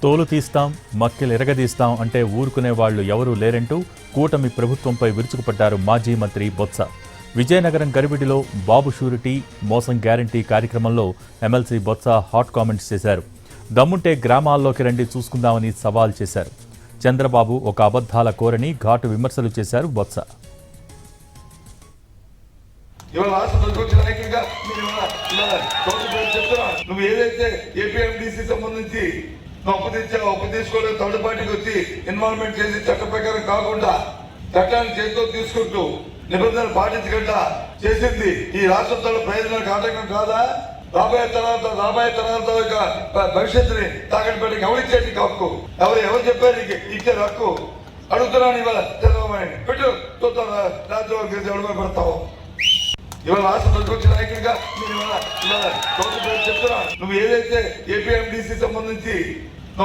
తోలు తీస్తాం, మక్కెలు ఎరగదీస్తాం అంటే ఊరుకునే వాళ్లు ఎవరూ లేరంటూ కూటమి ప్రభుత్వంపై విరుచుకుపడ్డారు మాజీ మంత్రి బొత్స. విజయనగరం గరిబిడిలో బాబు షూరిటీ మోసం గ్యారంటీ కార్యక్రమంలో ఎమ్మెల్సీ బొత్స హాట్ కామెంట్స్ చేశారు. దమ్ముంటే గ్రామాల్లోకి రండి చూసుకుందామని సవాల్ చేశారు. చంద్రబాబు ఒక అబద్ధాల కోరని ఘాటు విమర్శలు చేశారు బొత్స. నువ్వు ఏదైతే ఏపీఎండిసి సంబంధించి అప్పు తెచ్చావు, అప్పు తీసుకోలేదు, థర్డ్ పార్టీకి వచ్చి ఇన్వాల్వ్మెంట్ చేసి చట్ట ప్రకారం కాకుండా చట్టాన్ని చేతితో తీసుకుంటూ నిబంధనలు పాటించకుండా చేసింది ఈ రాష్ట్రంలో ప్రయోజనాలకు ఆటంకం కాదా? రాబోయే తరాలతో భవిష్యత్తుని తాకట్టు పెట్టి ఎవరిచ్చేటి హక్కు? ఎవరు చెప్పారు ఇచ్చారు హక్కు? అడుగుతున్నాను. ఇవాళ చంద్రబాబు పెట్టు చూద్దాం రాజ్యవర్గ ఎవరిపై పడతావు. ఇవాళ రాష్ట్ర ప్రతిపక్ష నాయకుడిగా చెప్తున్నాను. నువ్వు ఏదైతే ఏపీఎండిసి సంబంధించి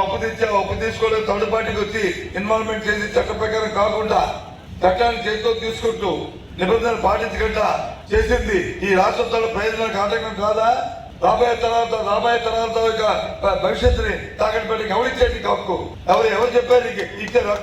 అప్పు తెచ్చావు, అప్పు తీసుకోలేదు, థర్డ్ పార్టీకి వచ్చి ఇన్వాల్వ్మెంట్ చేసి చట్ట ప్రకారం కాకుండా చట్టాన్ని చేతితో తీసుకుంటూ నిబంధనలు పాటించకుండా చేసింది ఈ రాష్ట్రంలో ప్రయోజనాలకు ఆటంకం కాదా? రాబోయే తరాలతో భవిష్యత్తుని తాకట్టు పెట్టి ఎవరిచ్చేటి హక్కు? ఎవరు చెప్పారు ఇచ్చారు హక్కు?